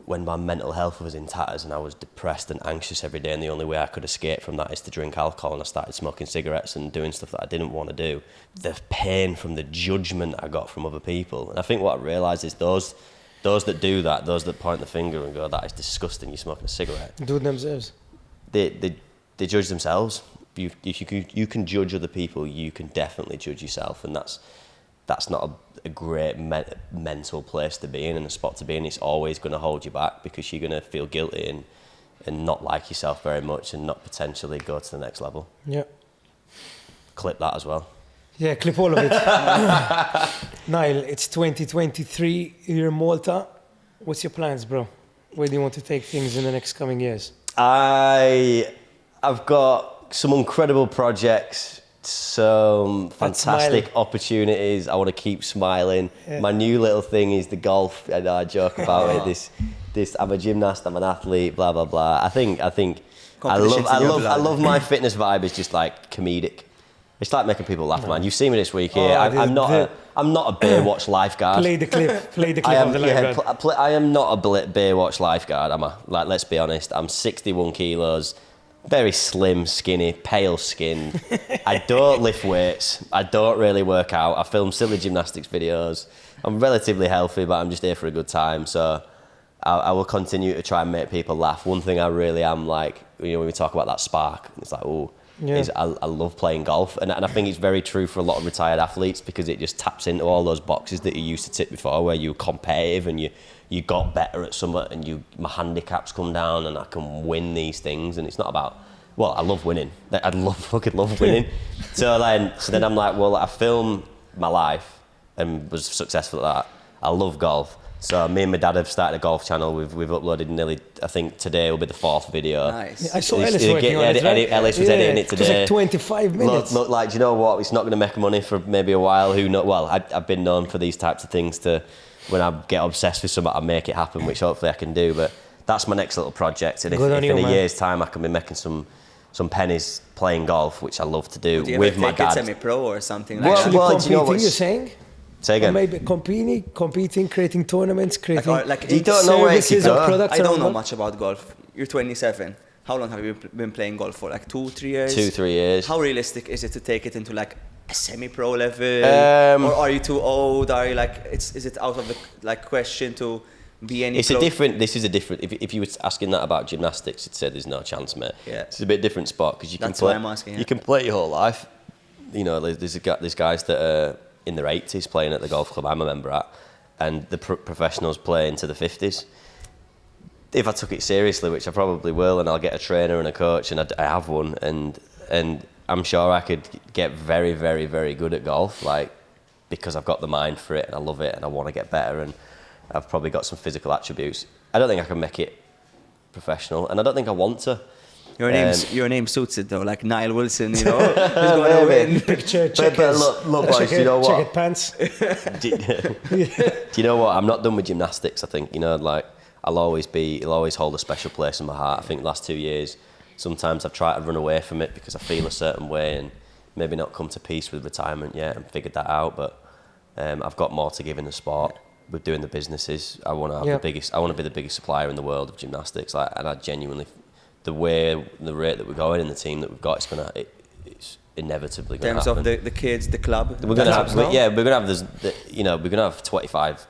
when my mental health was in tatters and I was depressed and anxious every day, and the only way I could escape from that is to drink alcohol, and I started smoking cigarettes and doing stuff that I didn't want to do. The pain from the judgment I got from other people. And I think what I realised is those that do that, those that point the finger and go, that is disgusting, you're smoking a cigarette. Do it themselves. They judge themselves. If you can judge other people, you can definitely judge yourself, and that's not a great mental place to be in and a spot to be in. It's always going to hold you back, because you're going to feel guilty and not like yourself very much, and not potentially go to the next level. Yeah. Clip that as well. Yeah, clip all of it. Niall, it's 2023. You're in Malta. What's your plans, bro? Where do you want to take things in the next coming years? I've got some incredible projects, some fantastic opportunities. I want to keep smiling. Yeah. My new little thing is the golf. I joke about it. This I'm a gymnast, I'm an athlete, blah blah blah. I think I love my fitness vibe is just like comedic. It's like making people laugh, man. You've seen me this week here. I'm not a Baywatch lifeguard. Play the clip of the lifeguard. I am not a Baywatch lifeguard, am I? Like, let's be honest. I'm 61 kilos, very slim, skinny, pale skin. I don't lift weights. I don't really work out. I film silly gymnastics videos. I'm relatively healthy, but I'm just here for a good time. So I will continue to try and make people laugh. One thing I really am like, when we talk about that spark, it's like, is I love playing golf, and I think it's very true for a lot of retired athletes, because it just taps into all those boxes that you used to tick before, where you were competitive and you got better at something, and my handicaps come down and I can win these things. And it's not about, well, I love winning. I fucking love winning. so then I'm like, well, I filmed my life and was successful at that. I love golf. So me and my dad have started a golf channel. We've uploaded nearly, I think today will be the 4th video. Nice. I saw Ellis working on it, right? Ellis was editing it today. It was like 25 minutes. Look, like, do you know what? It's not going to make money for maybe a while. Who knows? Well, I've been known for these types of things to, when I get obsessed with something, I make it happen, which hopefully I can do. But that's my next little project. And if in a year's time I can be making some pennies playing golf, which I love to do with my dad. Semi-pro or something like Well, that. Actually well, do you know competing, what's- you're saying? Say again. Or maybe competing, creating tournaments, creating You don't know where it could services or go. products. I don't around know golf? much about golf. You're 27. How long have you been playing golf for? Like 2-3 years? 2-3 years. How realistic is it to take it into like a semi-pro level? Or are you too old? Are you like, is it out of the like question to be any This is a different, if you were asking that about gymnastics, you'd say there's no chance, mate. Yeah. It's a bit different spot because you can That's play. why I'm asking, yeah. You can play your whole life. You know, there's guys that are in their 80s playing at the golf club I'm a member at, and the professionals play into the 50s. If I took it seriously, which I probably will, and I'll get a trainer and a coach, and I have one, and I'm sure I could get very, very, very good at golf, like, because I've got the mind for it and I love it and I want to get better, and I've probably got some physical attributes. I don't think I can make it professional, and I don't think I want to. Your name suits it though, like Nile Wilson, you know, who's going to win. Picture, check But look, boys, you know what? Check it pants. Do you know what? I'm not done with gymnastics. I think, you know, like, it'll always hold a special place in my heart. I think the last 2 years, sometimes I've tried to run away from it because I feel a certain way and maybe not come to peace with retirement yet and figured that out. But I've got more to give in the sport. With doing the businesses, I want to have I want to be the biggest supplier in the world of gymnastics. Like, and I genuinely, the rate that we're going and the team that we've got, it's inevitably going to happen. In terms of the kids, the club. We're going to have, we're going to have we're going to have 25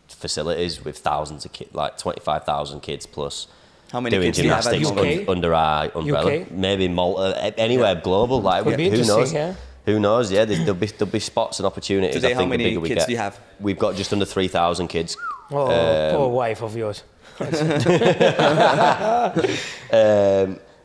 facilities with thousands of kids, like 25,000 kids plus. How many doing kids do you have at the gymnastics moment? under our umbrella. UK? Maybe Malta, anywhere global. Like, Could be who interesting, knows? yeah. Who knows? Yeah, there'll be spots and opportunities. Today, I think how many the bigger we kids get. do you have? We've got just under 3,000 kids. Oh, poor wife of yours.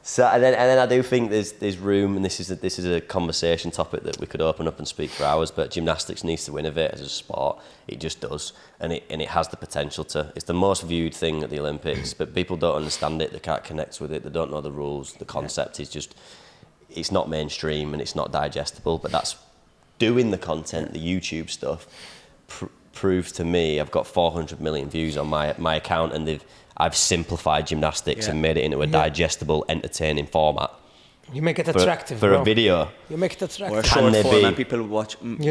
So and then I do think there's room, and this is a conversation topic that we could open up and speak for hours. But gymnastics needs to innovate as a sport. It just does, and it has the potential to. It's the most viewed thing at the Olympics, but people don't understand it. They can't connect with it. They don't know the rules. The concept is just, it's not mainstream and it's not digestible. But that's doing the content, the YouTube stuff. Proves to me, I've got 400 million views on my account, and I've simplified gymnastics and made it into a digestible, entertaining format. You make it attractive, for bro. a video. You make it Or a attractive. Can short there form be- and people watch it,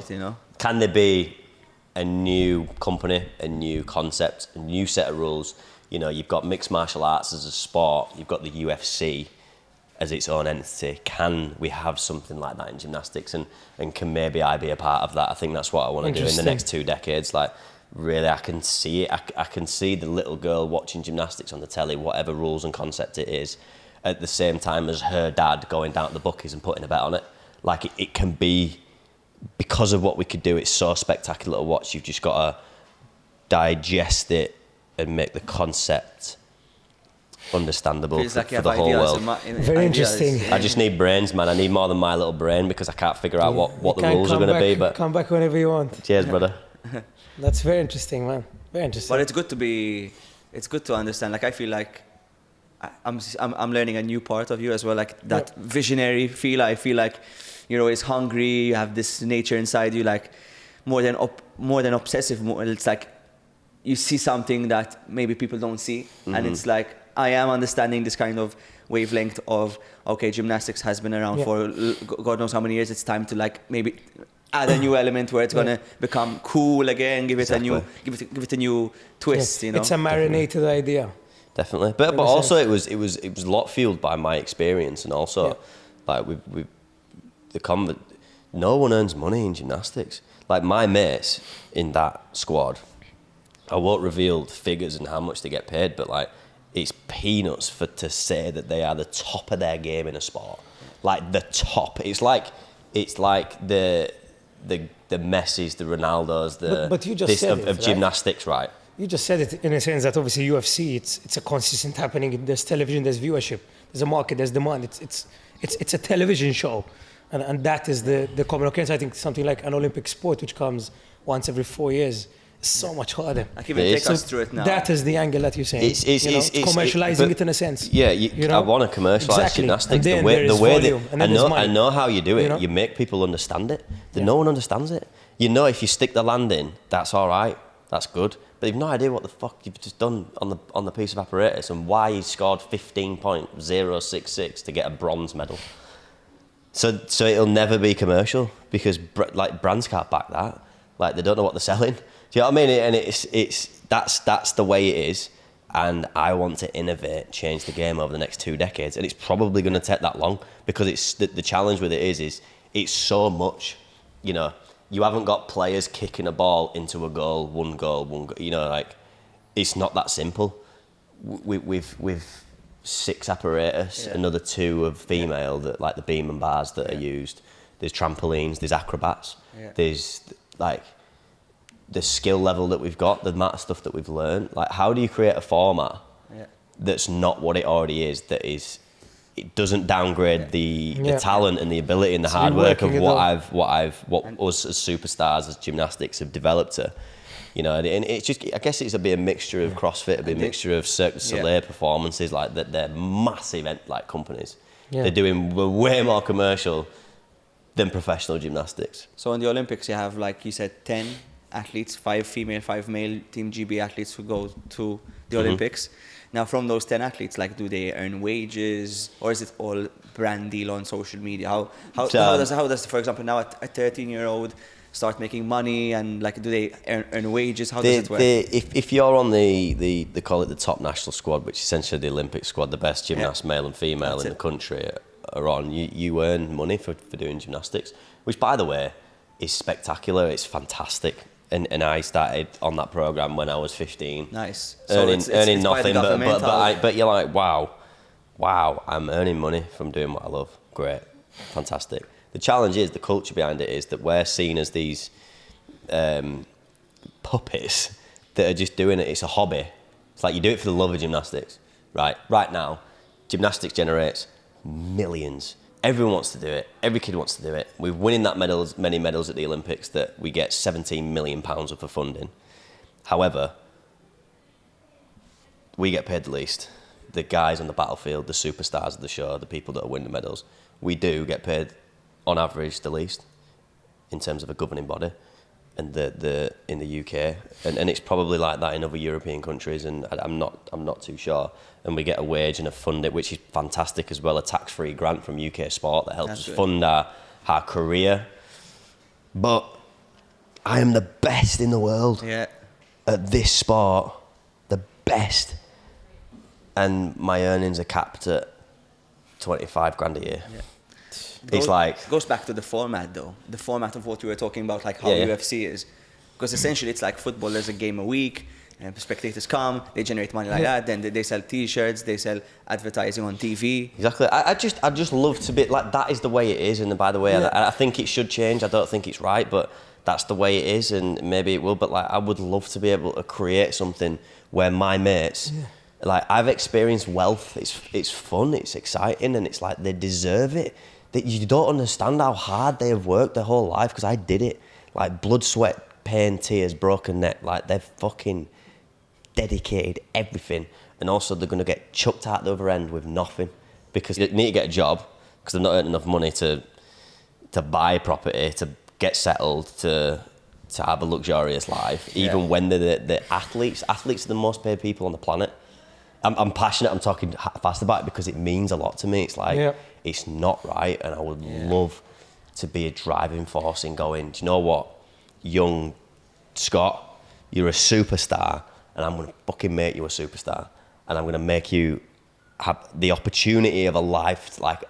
you know. Can there be a new company, a new concept, a new set of rules? You know, you've got mixed martial arts as a sport, you've got the UFC as its own entity. Can we have something like that in gymnastics, and can maybe I be a part of that? I think that's what I want to do in the next 2 decades. Like, really, I can see it. I can see the little girl watching gymnastics on the telly, whatever rules and concept it is, at the same time as her dad going down to the bookies and putting a bet on it. Like, it can be, because of what we could do, it's so spectacular to watch. You've just got to digest it and make the concept understandable Feels like you for have the whole ideas world. Very interesting. I just need brains, man. I need more than my little brain, because I can't figure out what the You can rules are come going to be. back- But come back whenever you want. cheers, brother. That's very interesting, man. Very interesting. But it's good to understand. Like, I feel like I'm learning a new part of you as well. Like that visionary feel. I feel like you're always hungry. You have this nature inside you, like more than obsessive. It's like you see something that maybe people don't see, and it's like, I am understanding this kind of wavelength of, okay, gymnastics has been around for God knows how many years. It's time to like maybe add a new element where it's gonna become cool again. Give it a new twist. You know, It's a marinated idea. Definitely, but also it was a lot fueled by my experience, and also like we no one earns money in gymnastics. Like, my mates in that squad, I won't reveal figures and how much they get paid, but like, it's peanuts to say that they are the top of their game in a sport. Like, the top. It's like the Messis, the Ronaldos, but you just said of it, right? gymnastics, right? You just said it in a sense that obviously UFC, it's a consistent happening. There's television, there's viewership, there's a market, there's demand. It's a television show, and that is the common occurrence. I think something like an Olympic sport, which comes once every 4 years, so much harder. Like even It take is. us through it now. That is the angle that you're saying. It's commercializing but- it in a sense. Yeah, You know? I want to commercialize Exactly. gymnastics. And then the way, there the is way volume, that and then there's money. I know how you do it. You know? You make people understand it. Yeah. No one understands it. You know, if you stick the land in, that's all right. That's good. But you've no idea what the fuck you've just done on the piece of apparatus and why you scored 15.066 to get a bronze medal. So it'll never be commercial because like brands can't back that. Like they don't know what they're selling. Do you know what I mean? And that's the way it is. And I want to innovate, change the game over the next 2 decades. And it's probably going to take that long because it's the challenge with it is it's so much, you know, you haven't got players kicking a ball into a goal, one goal, you know, like it's not that simple. With 6 apparatus, another 2 of female that like the beam and bars that are used. There's trampolines, there's acrobats, there's like the skill level that we've got, the amount of stuff that we've learned. Like, how do you create a format that's not what it already is? That is, it doesn't downgrade the talent and the ability and the hard work of what us as superstars as gymnastics have developed to. You know, and it's just, I guess it's a bit a mixture of CrossFit, a bit mixture of Cirque du Soleil performances, like that they're massive like companies. Yeah. They're doing way more commercial than professional gymnastics. So in the Olympics, you have, like you said, 10 athletes, 5 female, 5 male Team GB athletes who go to the Olympics. Now, from those 10 athletes, like, do they earn wages, or is it all brand deal on social media? How does, for example, now a 13-year-old start making money, and like, do they earn wages? How does it work? If you're on they call it the top national squad, which is essentially the Olympic squad, the best gymnasts, male and female in the country are on, you earn money for doing gymnastics, which, by the way, is spectacular. It's fantastic. And I started on that program when I was 15. Nice. Earning it's nothing, but you're like, wow, I'm earning money from doing what I love. Great, fantastic. The challenge is, the culture behind it is that we're seen as these puppets that are just doing it. It's a hobby. It's like you do it for the love of gymnastics, right? Right now, gymnastics generates millions. Everyone wants to do it. Every kid wants to do it. We're winning many medals at the Olympics that we get £17 million worth of funding. However, we get paid the least. The guys on the battlefield, the superstars of the show, the people that are winning the medals, we do get paid on average the least in terms of a governing body, and in the UK, and it's probably like that in other European countries, and I'm not too sure. And we get a wage and a fund it, which is fantastic as well, a tax-free grant from UK Sport that helps us fund our career. But I am the best in the world at this sport, the best, and my earnings are capped at 25 grand a year. It's like, goes back to the format, though. The format of what you were talking about, like how UFC is, because essentially it's like football. There's a game a week, and spectators come, they generate money like that. Then they sell T-shirts, they sell advertising on TV. Exactly. I just love to be like, that is the way it is. And by the way, I think it should change. I don't think it's right, but that's the way it is, and maybe it will. But like, I would love to be able to create something where my mates. Like, I've experienced wealth. It's fun. It's exciting, and it's like they deserve it. That you don't understand how hard they have worked their whole life, because I did it. Like, blood, sweat, pain, tears, broken neck. Like, they've fucking dedicated everything, and also they're gonna get chucked out the other end with nothing because they need to get a job because they've not earned enough money to buy property, to get settled, to have a luxurious life. Even when they're the athletes. Athletes are the most paid people on the planet. I'm passionate, I'm talking fast about it because it means a lot to me. It's like, it's not right, and I would love to be a driving force in going, do you know what, young Scott, you're a superstar, and I'm going to fucking make you a superstar, and I'm going to make you have the opportunity of a life, like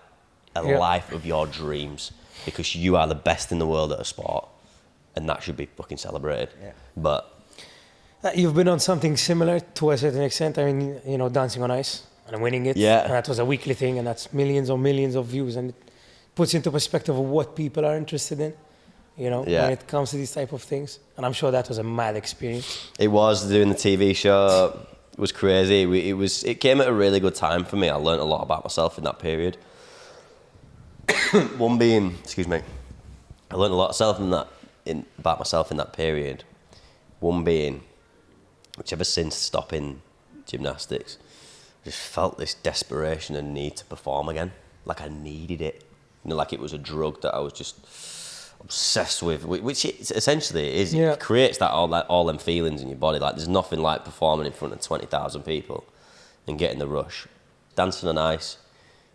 a life of your dreams, because you are the best in the world at a sport, and that should be fucking celebrated. But you've been on something similar to a certain extent. I mean, you know, Dancing on Ice and winning it. And that was a weekly thing, and that's millions on millions of views, and it puts into perspective of what people are interested in, you know, when it comes to these type of things. And I'm sure that was a mad experience. It was. Doing the TV show was crazy. It came at a really good time for me. I learned a lot about myself in that period. One being, I learned a lot about myself in that period. One being, which ever since stopping gymnastics, I just felt this desperation and need to perform again. Like I needed it. Like it was a drug that I was just obsessed with, which it essentially is. Yeah. It creates all them feelings in your body. Like there's nothing like performing in front of 20,000 people and getting the rush. Dancing on ice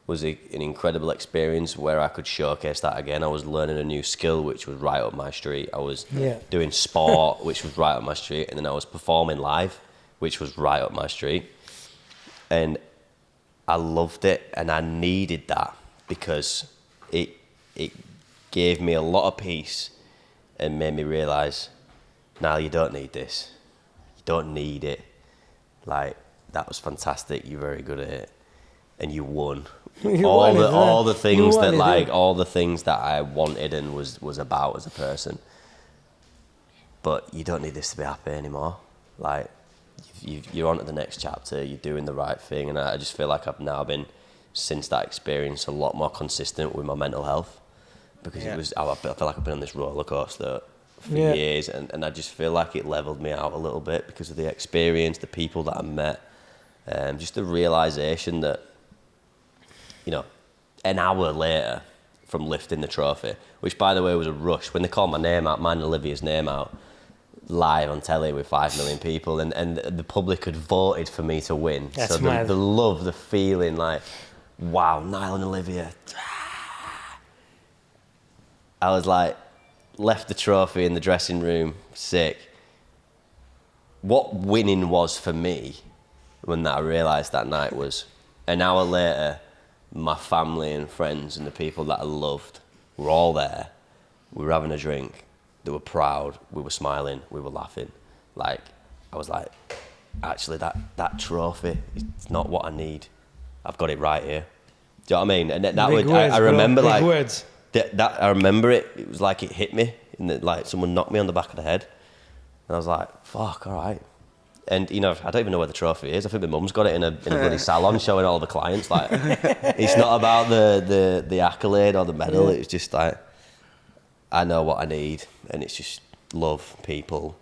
was an incredible experience where I could showcase that again. I was learning a new skill, which was right up my street. I was doing sport, which was right up my street. And then I was performing live, which was right up my street. And I loved it, and I needed that because it gave me a lot of peace and made me realise, Nile, you don't need this. You don't need it. Like, that was fantastic. You're very good at it. And you won. all the things that I wanted and was about as a person. But you don't need this to be happy anymore. Like, you're on to the next chapter. You're doing the right thing, and I just feel like I've now been, since that experience, a lot more consistent with my mental health, because I feel like I've been on this roller coaster for years, and I just feel like it leveled me out a little bit because of the experience, the people that I met, just the realization that, you know, an hour later from lifting the trophy, which by the way was a rush, when they called my name out, mine and Olivia's name out, live on telly with 5 million people, and the public had voted for me to win. That's so the love, the feeling, like, wow, Nile and Olivia. I was like, left the trophy in the dressing room, sick. What winning was for me, when I realised that night, was an hour later, my family and friends and the people that I loved were all there. We were having a drink. They were proud. We were smiling. We were laughing. Like, I was like, actually, that trophy is not what I need. I've got it right here. Do you know what I mean? And that Big would, words, I remember, bro. Big like, words. that I remember it. It was like it hit me, and like someone knocked me on the back of the head, and I was like, "Fuck, all right." And you know, I don't even know where the trophy is. I think my mum's got it in a bloody salon, showing all the clients. Like, it's not about the accolade or the medal. It's just like, I know what I need, and it's just love, people,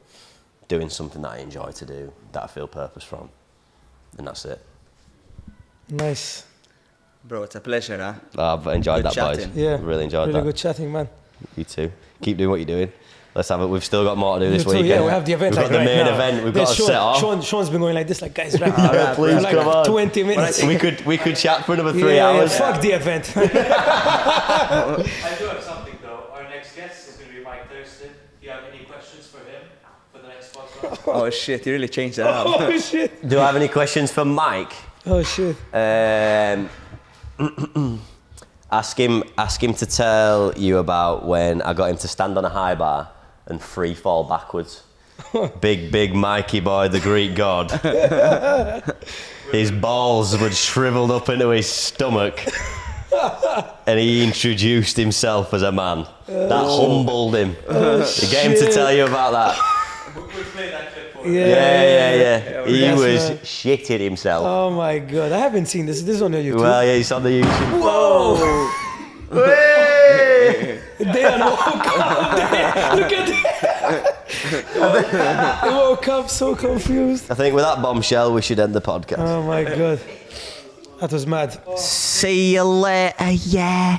doing something that I enjoy to do, that I feel purpose from, and that's it. Nice. Bro, it's a pleasure, huh? I've enjoyed Good that, chatting. boys. Yeah. Really enjoyed really that. good chatting, man. You too. Keep doing what you're doing. Let's have it. We've still got more to do this You too, weekend. yeah, we have the event. We've like got the right main now. event. We've got to set off. Sean's been going like this, like, guys, wrap it up. Please, like come on. 20 minutes. We could chat for another 3 hours. Yeah, fuck the event. I do have something though. Our next guest is going to be Mike Thurston. Do you have any questions for him for the next podcast? Oh shit, you really changed that up. Oh shit. Do I have any questions for Mike? Oh shit. Ask him to tell you about when I got him to stand on a high bar and free fall backwards. Big Mikey boy, the Greek god. His balls were shriveled up into his stomach, and he introduced himself as a man. That humbled him. You get him to tell you about that. We'll play that clip for you. Yeah. He Yes, was man. shitting himself. Oh my god, I haven't seen this. This is on your YouTube. Well, yeah, he's on the YouTube. Whoa! Dan woke up. Dan, look at that. He woke up so confused. I think with that bombshell, we should end the podcast. Oh my god. That was mad. See you later, yeah.